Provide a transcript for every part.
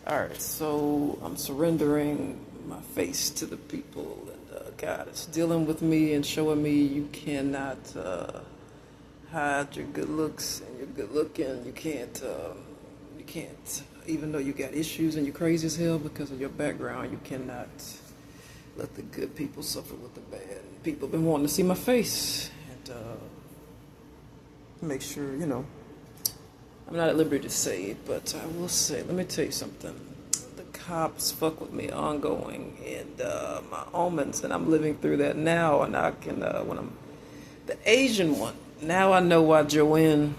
Alright, so I'm surrendering my face to the people, and God is dealing with me and showing me you cannot hide your good looks and you're good looking. You can't, even though you got issues and you're crazy as hell because of your background, you cannot let the good people suffer with the bad. People have been wanting to see my face and make sure, I'm not at liberty to say it, but I will say, let me tell you something. The cops fuck with me ongoing, and my omens, and I'm living through that now, and I can, when I'm the Asian one, now I know why Jowen,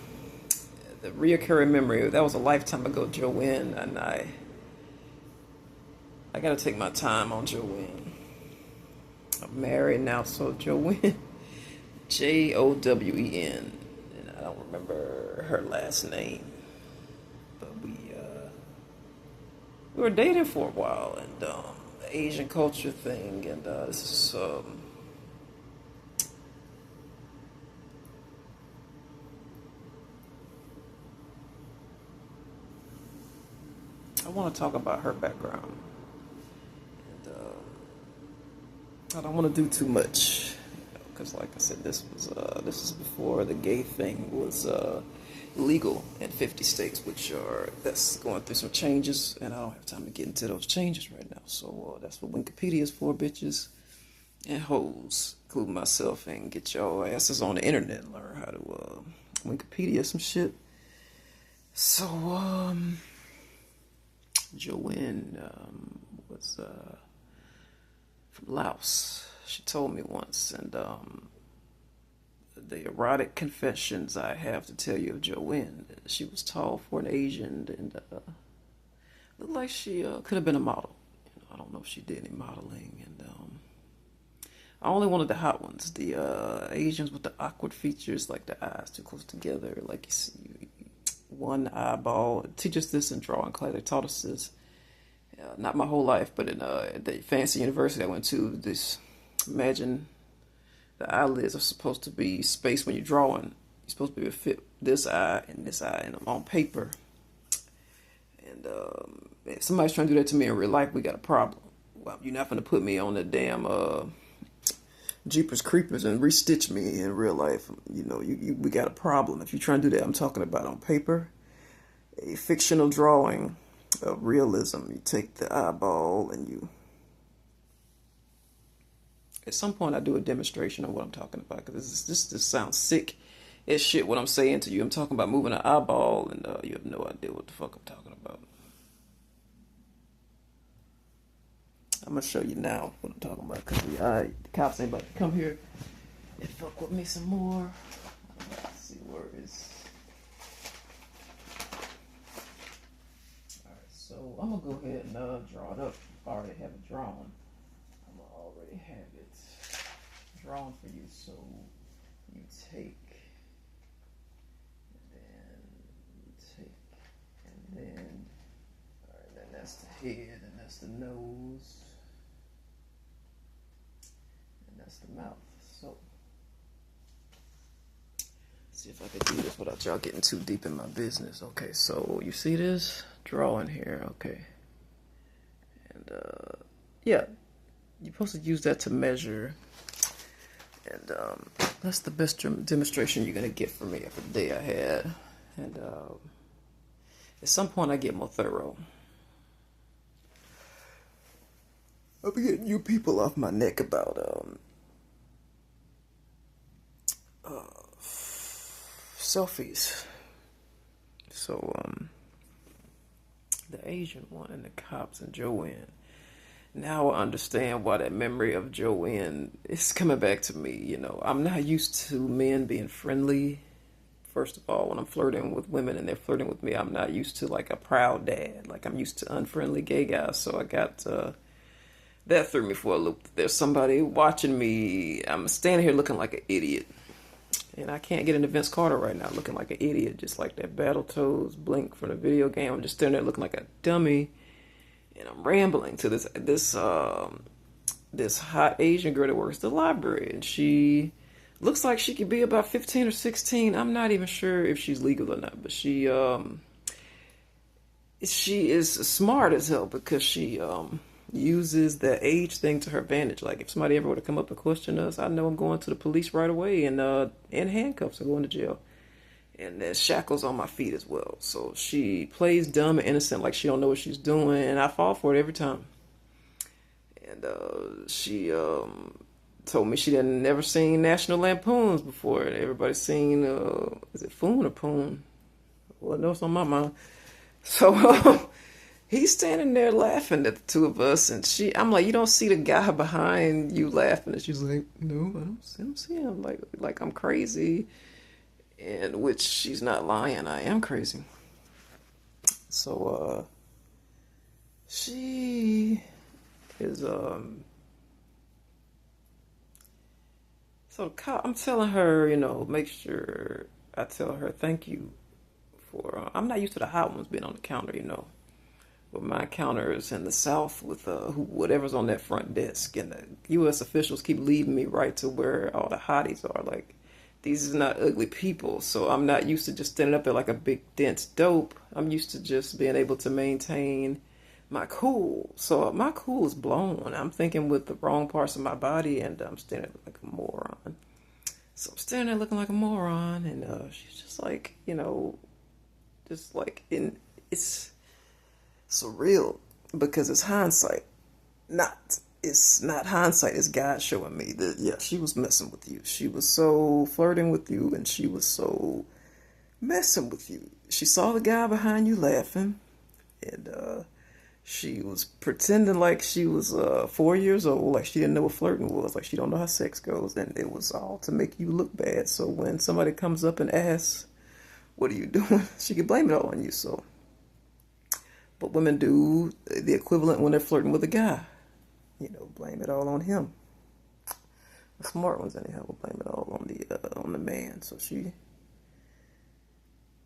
the reoccurring memory, that was a lifetime ago, Jowen, and I gotta take my time on Jowen. I'm married now, so Jowen, Jowen. I don't remember her last name, but we were dating for a while, and the Asian culture thing, and this is I want to talk about her background, and I don't want to do too much. Because, like I said, this is before the gay thing was legal in 50 states, that's going through some changes, and I don't have time to get into those changes right now. So that's what Wikipedia is for, bitches and hoes, including myself, and get your asses on the internet and learn how to Wikipedia some shit. So Jowen was from Laos. She told me once, and the erotic confessions I have to tell you of Jowen. She was tall for an Asian, and looked like she could have been a model. I don't know if she did any modeling, and I only wanted the hot ones, the Asians with the awkward features, like the eyes too close together, like you see one eyeball. It teaches this in drawing class. They taught us this, not my whole life, but in the fancy university I went to, this. Imagine the eyelids are supposed to be spaced when you're drawing. You're supposed to be able to fit this eye and on paper. And if somebody's trying to do that to me in real life, we got a problem. Well, you're not going to put me on the damn Jeepers Creepers and restitch me in real life. We got a problem. If you're trying to do that, I'm talking about on paper, a fictional drawing of realism. You take the eyeball and you... At some point, I do a demonstration of what I'm talking about, because this sounds sick as shit what I'm saying to you. I'm talking about moving an eyeball, and you have no idea what the fuck I'm talking about. I'm going to show you now what I'm talking about, because the cops ain't about to come here and fuck with me some more. Let's see, where is... Alright, so I'm going to go ahead and draw it up. I already have it drawn. Already have it drawn for you, so you take, and then, all right, then that's the head, and that's the nose, and that's the mouth. So, let's see if I can do this without y'all getting too deep in my business. Okay, so you see this drawing here, okay, and yeah. You're supposed to use that to measure, and that's the best demonstration you're going to get from me every day I had, and at some point I get more thorough. I'll be getting you people off my neck about selfies. So the Asian one and the cops and Jowen. Now I understand why that memory of Jowen is coming back to me. I'm not used to men being friendly. First of all, when I'm flirting with women and they're flirting with me, I'm not used to like a proud dad. Like I'm used to unfriendly gay guys. So I got that threw me for a loop. There's somebody watching me. I'm standing here looking like an idiot. And I can't get into Vince Carter right now looking like an idiot, just like that Battletoads Blink from the video game. I'm just standing there looking like a dummy. And I'm rambling to this hot Asian girl that works at the library, and she looks like she could be about 15 or 16. I'm not even sure if she's legal or not, but she she is smart as hell because she uses the age thing to her advantage. Like if somebody ever were to come up and question us, I know I'm going to the police right away and in handcuffs or going to jail. And there's shackles on my feet as well. So she plays dumb and innocent like she don't know what she's doing, and I fall for it every time. And she told me she didn't never seen National Lampoons before. And everybody's seen is it Foon or Poon? Well, no, it's on my mind. So he's standing there laughing at the two of us, and I'm like, you don't see the guy behind you laughing? And she's like, no, I don't see him. Like I'm crazy, and which she's not lying. I am crazy. So she is So I'm telling her, make sure I tell her thank you for. I'm not used to the hot ones being on the counter. But my counter is in the South with whatever's on that front desk, and the U.S. officials keep leading me right to where all the hotties are. Like, these is not ugly people, so I'm not used to just standing up there like a big dense dope. I'm used to just being able to maintain my cool. So my cool is blown. I'm thinking with the wrong parts of my body, and I'm standing like a moron. So I'm standing there looking like a moron, and she's just like, just like it's surreal because it's hindsight. It's not hindsight, it's God showing me that, yeah, she was messing with you. She was so flirting with you, and she was so messing with you. She saw the guy behind you laughing, and she was pretending like she was 4 years old, like she didn't know what flirting was, like she don't know how sex goes, and it was all to make you look bad. So when somebody comes up and asks, what are you doing? She can blame it all on you. So, but women do the equivalent when they're flirting with a guy. Blame it all on him. The smart ones anyhow will blame it all on the man. So she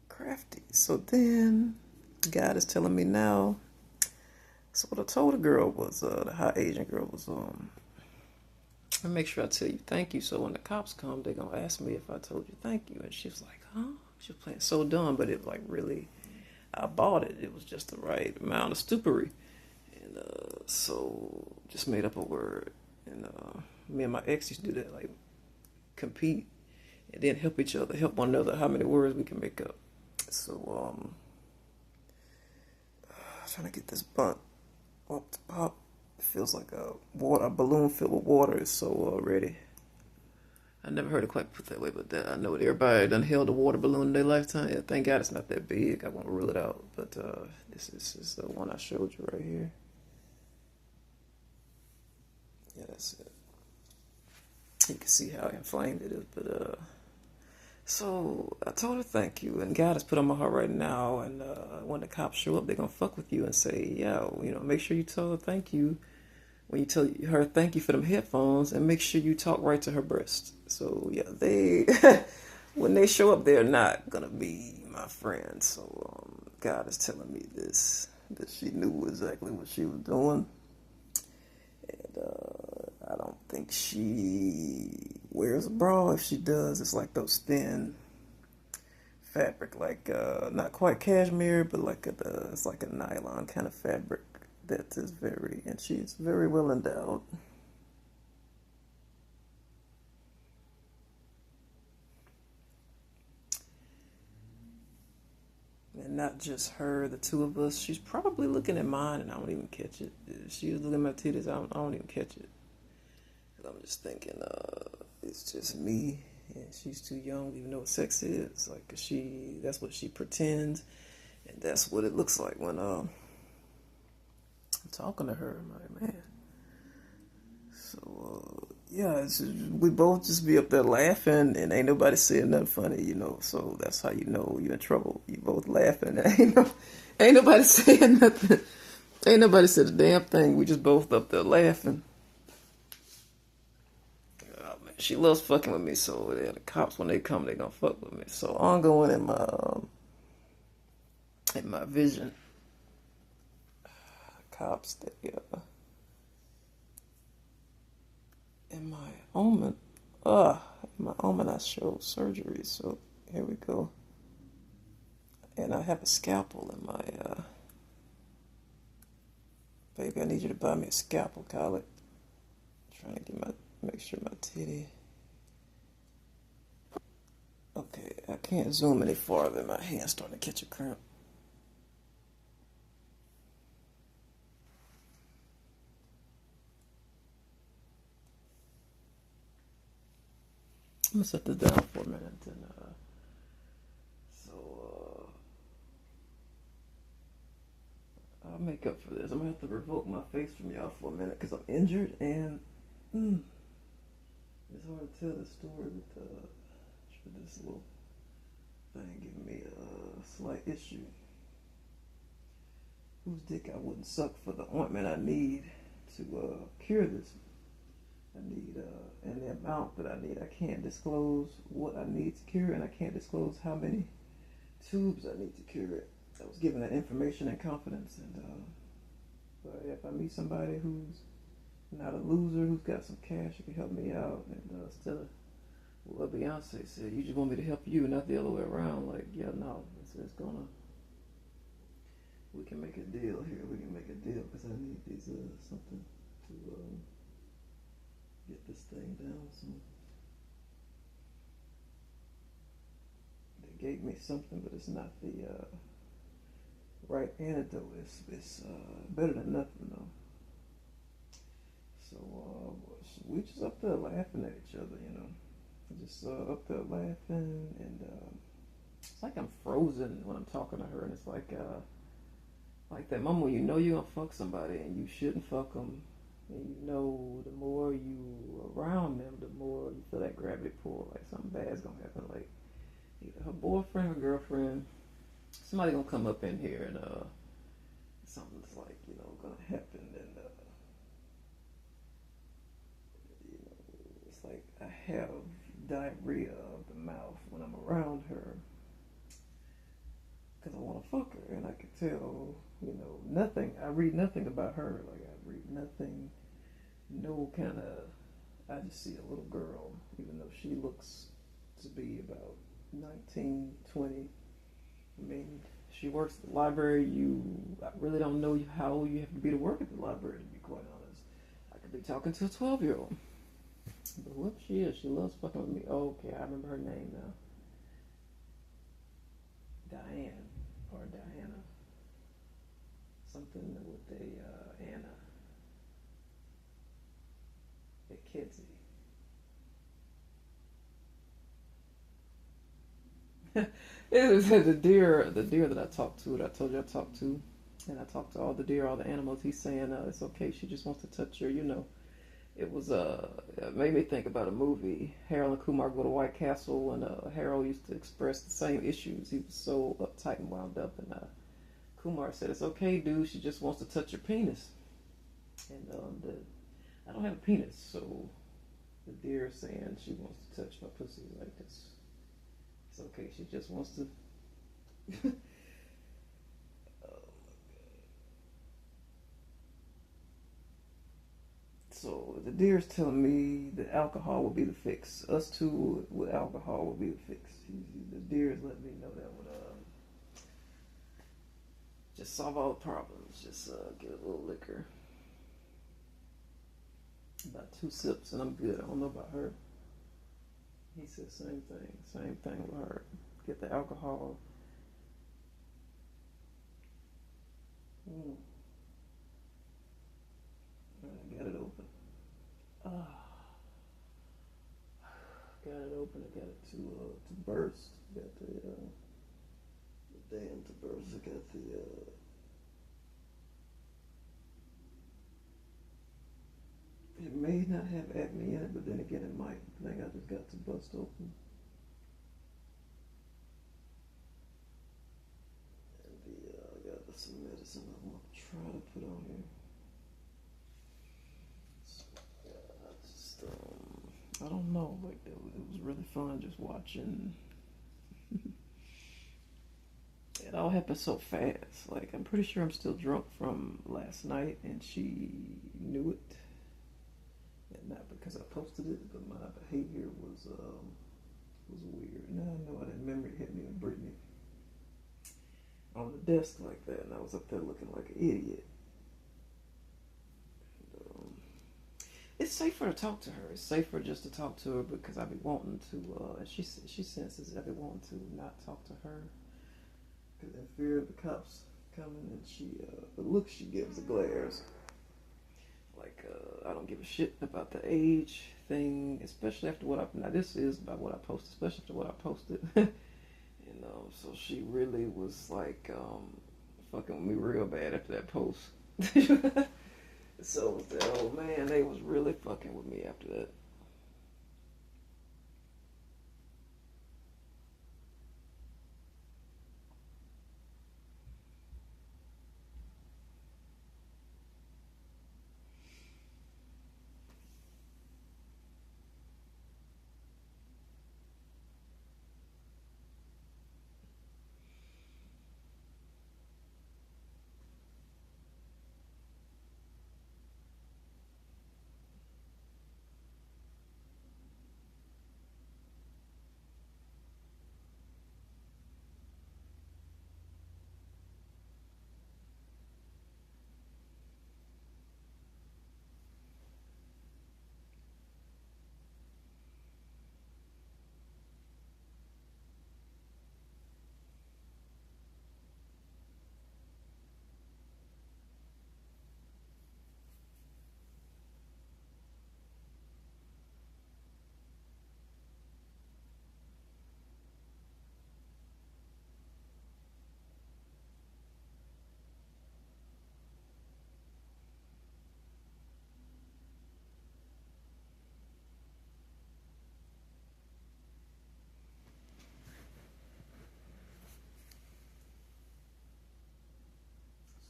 crafty. So then God is telling me now. So what I told the girl was the hot Asian girl was I make sure I tell you thank you. So when the cops come, they're gonna ask me if I told you thank you. And she was like, huh? She was playing so dumb, but it like really, I bought it. It was just the right amount of stupery. And so just made up a word. And me and my ex used to do that, like compete and then help each other, help one another, how many words we can make up. So trying to get this bunt up to pop. It feels like a balloon filled with water is so ready. I never heard it quite put that way, but I know that everybody done held a water balloon in their lifetime. Yeah, thank God it's not that big. I won't rule it out. But this is the one I showed you right here. Yeah, that's it. You can see how inflamed it is. But so I told her thank you, and God has put on my heart right now. And when the cops show up, they're gonna fuck with you and say, yeah, make sure you tell her thank you. When you tell her thank you for them headphones, and make sure you talk right to her breast. So yeah, they when they show up, they're not gonna be my friend. So God is telling me this, that she knew exactly what she was doing, and I don't think she wears a bra. If she does, it's like those thin fabric, like not quite cashmere, but it's like a nylon kind of fabric. That is and she's very well endowed. And not just her, the two of us. She's probably looking at mine and I don't even catch it. She was looking at my titties, I don't even catch it. I'm just thinking, it's just me, and she's too young to even know what sex is. Like, that's what she pretends, and that's what it looks like when I'm talking to her. I'm like, man. So yeah, we both just be up there laughing, and ain't nobody saying nothing funny, So that's how you know you're in trouble. You both laughing, and ain't nobody saying nothing. Ain't nobody said a damn thing. We just both up there laughing. She loves fucking with me, so yeah, the cops, when they come, they gonna fuck with me. So ongoing in my vision, cops, in my omen, I show surgery. So here we go, and I have a scalpel in my Baby, I need you to buy me a scalpel, Kylie. Trying to make sure my titty. Okay, I can't zoom any farther. My hand's starting to catch a cramp. I'm gonna set this down for a minute and I'll make up for this. I'm gonna have to revoke my face from y'all for a minute because I'm injured and it's hard to tell the story with this little thing giving me a slight issue. Whose dick I wouldn't suck for the ointment I need to cure this. I need and the amount that I need. I can't disclose what I need to cure, and I can't disclose how many tubes I need to cure it. I was given that information and confidence, and but if I meet somebody who's not a loser, who's got some cash, who can help me out, and instead of what Beyonce said, you just want me to help you, not the other way around. Like, yeah, no, it's gonna. We can make a deal here. We can make a deal because I need these something to get this thing down. So they gave me something, but it's not the right antidote. It's better than nothing though. So we just up there laughing at each other, you know. Just up there laughing, and it's like I'm frozen when I'm talking to her, and it's like that moment when you know you're gonna fuck somebody and you shouldn't fuck them, and you know the more you around them, the more you feel that gravity pull, like something bad's gonna happen, like either her boyfriend or girlfriend, somebody gonna come up in here and something's like, you know, gonna happen, and you know, it's like I have diarrhea of the mouth when I'm around her because I want to fuck her, and I can tell, you know, nothing. I read nothing about her. Like, I read nothing, no kind of. I just see a little girl, even though she looks to be about 19, 20. I mean, she works at the library. I really don't know how old you have to be to work at the library, to be quite honest. I could be talking to a 12-year-old. But whoever she is, she loves fucking with me. Oh, okay, I remember her name now. Diane or Diana. Something with a Anna. A Kidsy. It was the deer that I talked to, that I told you I talked to. And I talked to all the deer, all the animals. He's saying it's okay, she just wants to touch her, you know. It was it made me think about a movie. Harold and Kumar go to White Castle, and Harold used to express the same issues. He was so uptight and wound up, and Kumar said, "It's okay, dude. She just wants to touch your penis." And I don't have a penis, so the deer is saying she wants to touch my pussy like this. It's okay. She just wants to. So the deer's telling me that alcohol will be the fix. Us two with alcohol will be the fix. The deer is letting me know that would just solve all the problems. Just get a little liquor, about 2 sips, and I'm good. I don't know about her. He said same thing with her. Get the alcohol. I got it open. Got it open. I got it to burst. Got the dam to burst. I got the it may not have acne in it, but then again it might. I think I just got to bust open. And I got some medicine I want to try to put on here. I don't know, like it was really fun just watching. It all happened so fast. Like, I'm pretty sure I'm still drunk from last night, and she knew it. And not because I posted it, but my behavior was weird. Now I know that memory hit me with Brittany on the desk like that, and I was up there looking like an idiot. safer to talk to her. It's safer just to talk to her because I be wanting to. And she senses that I be wanting to not talk to her because in fear of the cops coming. And the look she gives, the glares. Like I don't give a shit about the age thing, especially after what I. Now this is about what I posted, especially after what I posted. So she really was like fucking with me real bad after that post. So oh man, they was really fucking with me after that.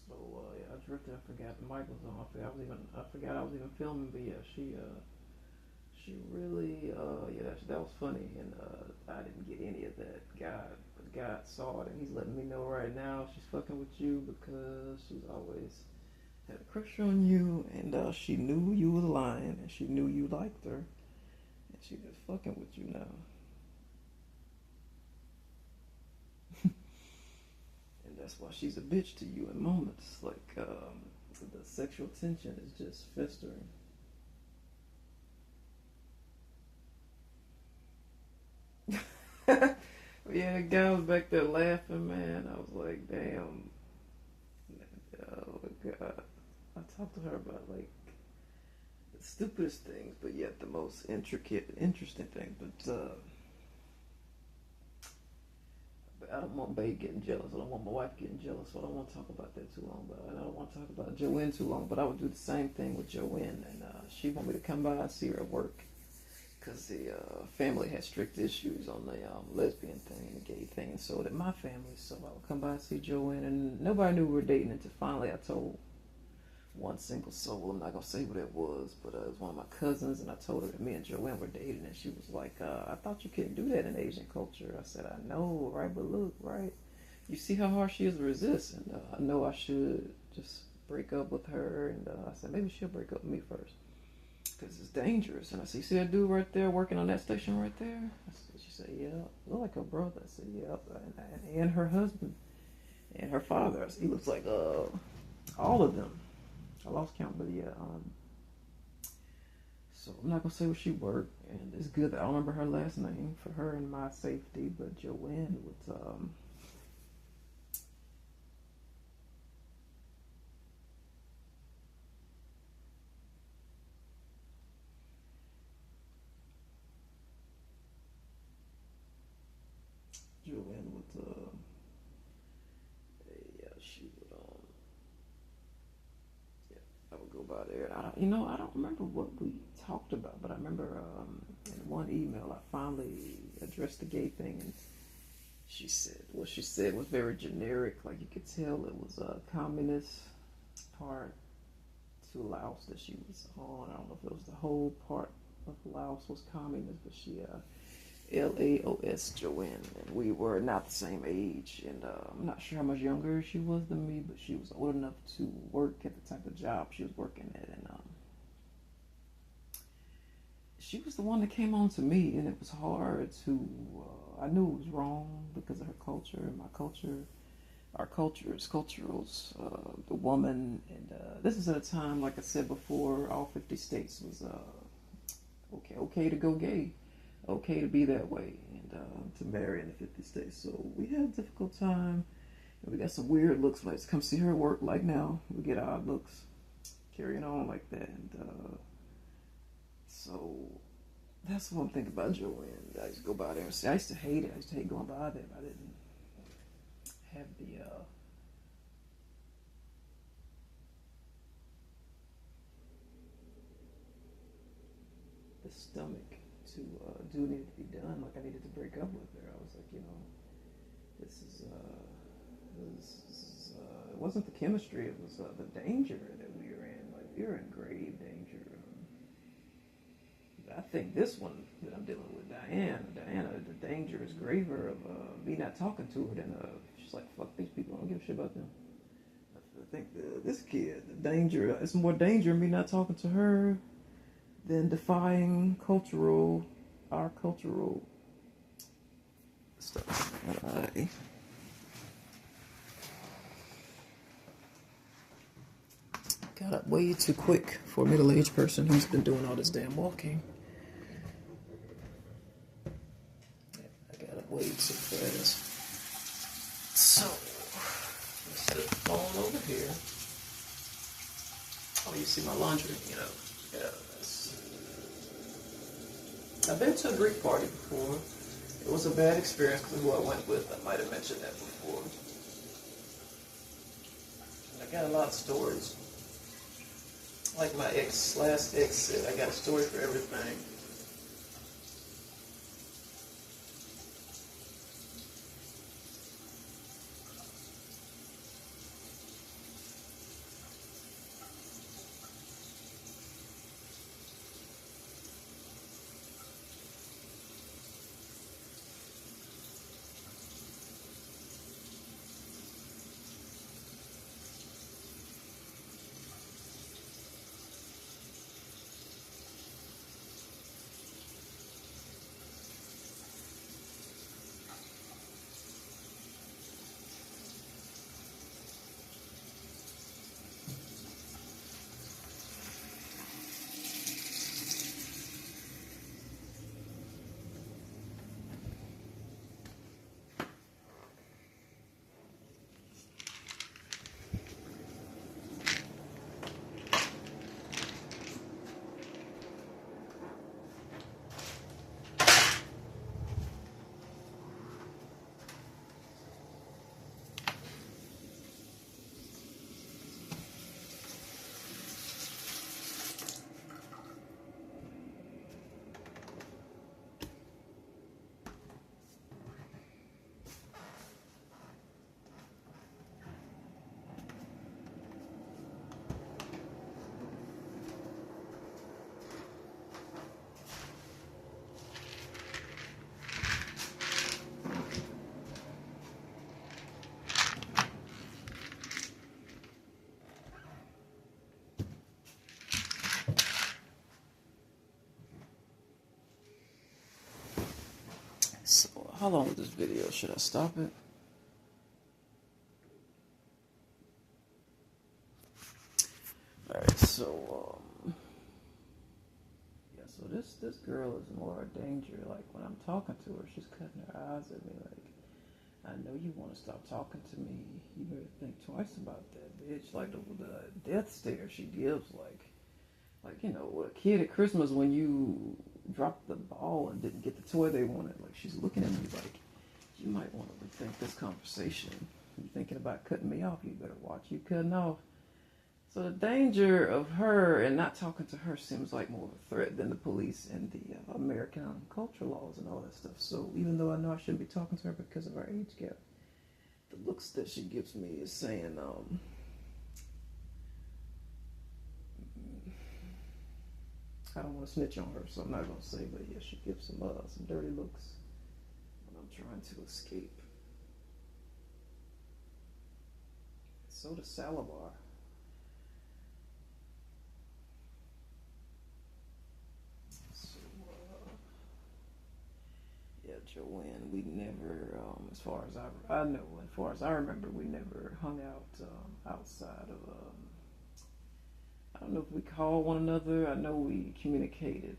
So yeah, I drifted. I forgot the mic was on. I forgot I was even filming. But yeah, she really yeah, that was funny. And I didn't get any of that. God saw it, and he's letting me know right now she's fucking with you because she's always had a crush on you, and she knew you was lying, and she knew you liked her, and she just fucking with you now. And that's why she's a bitch to you in moments. Like the sexual tension is just festering. Yeah, the guy was back there laughing, man. I was like, damn. Oh God. I talked to her about like the stupidest things, but yet the most intricate, interesting things. But I don't want Babe getting jealous. I don't want my wife getting jealous. So I don't want to talk about that too long. But I don't want to talk about Jowen too long. But I would do the same thing with Jowen, and she want me to come by and see her at work because the family had strict issues on the lesbian thing and the gay thing, and so did my family. So I would come by and see Jowen, and nobody knew we were dating until finally I told one single soul. I'm not gonna say what it was, but it was one of my cousins, and I told her that me and Joanne were dating, and she was like, "I thought you couldn't do that in Asian culture." I said, "I know, right? But look, right? You see how hard she is to resist, and I know I should just break up with her." And I said, maybe she'll break up with me first, because it's dangerous. And I said, "You see that dude right there working on that station right there?" She said, "Yeah, look like her brother." I said, "Yeah, and her husband and her father." I said, "He looks like all of them." I lost count, but yeah. So I'm not gonna say where she worked, and it's good that I don't remember her last name for her and my safety. But Joanne was Joanne was yeah, she would yeah, I would go by there. I don't remember what we talked about, but I remember in one email I finally addressed the gay thing, and she said what she said was very generic. Like you could tell it was a communist part to Laos that she was on. I don't know if it was the whole part of Laos was communist, but she Laos Jowen, and we were not the same age, and I'm not sure how much younger she was than me, but she was old enough to work at the type of job she was working at, and she was the one that came on to me, and it was hard to. I knew it was wrong because of her culture and my culture, our cultures, culturals, the woman, and this is at a time, like I said before, all 50 states was okay to go gay, okay to be that way, and to marry in the 50 states. So we had a difficult time. We got some weird looks. Like, come see her at work. Like now, we get odd looks, carrying on like that, and so that's what I'm thinking about Jowen. I used to go by there and see. I used to hate it. I used to hate going by there. I didn't have the stomach to do what needed to be done. Like I needed to break up with her. I was like, this is it wasn't the chemistry. It was the danger that we were in. Like we were in grave danger. I think this one that I'm dealing with, Diana, the danger is graver of me not talking to her than she's like, fuck these people. I don't give a shit about them. I think this kid, the danger, it's more danger in me not talking to her than defying our cultural stuff. Got up way too quick for a middle-aged person who's been doing all this damn walking. I got up way too fast. So, let's put the phone over here. Oh, you see my laundry, Yeah, I've been to a Greek party before. It was a bad experience because of who I went with. I might have mentioned that before. And I got a lot of stories. Like my last ex said, I got a story for everything. So, how long is this video? Should I stop it? Alright, so, yeah, so this girl is more a danger. Like, when I'm talking to her, she's cutting her eyes at me like, I know you want to stop talking to me. You better think twice about that, bitch. Like, the death stare she gives, like, a kid at Christmas when you dropped the ball and didn't get the toy they wanted. Like, she's looking at me like, you might want to rethink this conversation. You're thinking about cutting me off. You better watch you cutting off. So the danger of her and not talking to her seems like more of a threat than the police and the American culture laws and all that stuff. So even though I know I shouldn't be talking to her because of our age gap, the looks that she gives me is saying, I don't want to snitch on her, so I'm not going to say, but yeah, she gives some dirty looks when I'm trying to escape. So does Salabar. So, yeah, Jowen, we never, as far as I know, and far as I remember, we never hung out outside of. I don't know if we called one another. I know we communicated.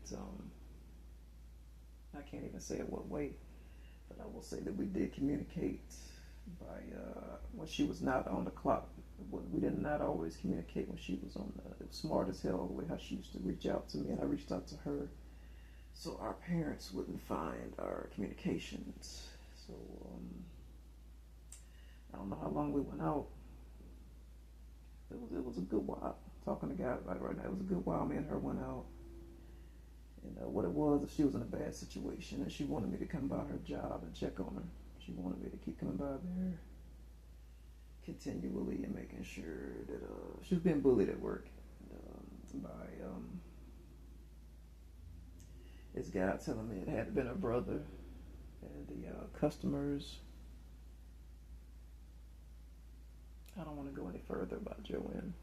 I can't even say it what way, but I will say that we did communicate by when she was not on the clock. We did not always communicate when she was on. It was smart as hell the way how she used to reach out to me, and I reached out to her, so our parents wouldn't find our communications. So I don't know how long we went out. It was a good while. Talking to God about it right now, it was a good while. Me and her went out. And what it was, if she was in a bad situation and she wanted me to come by her job and check on her, she wanted me to keep coming by there continually and making sure that she was being bullied at work by this guy telling me it had been her brother and the customers. I don't want to go any further about Jowen.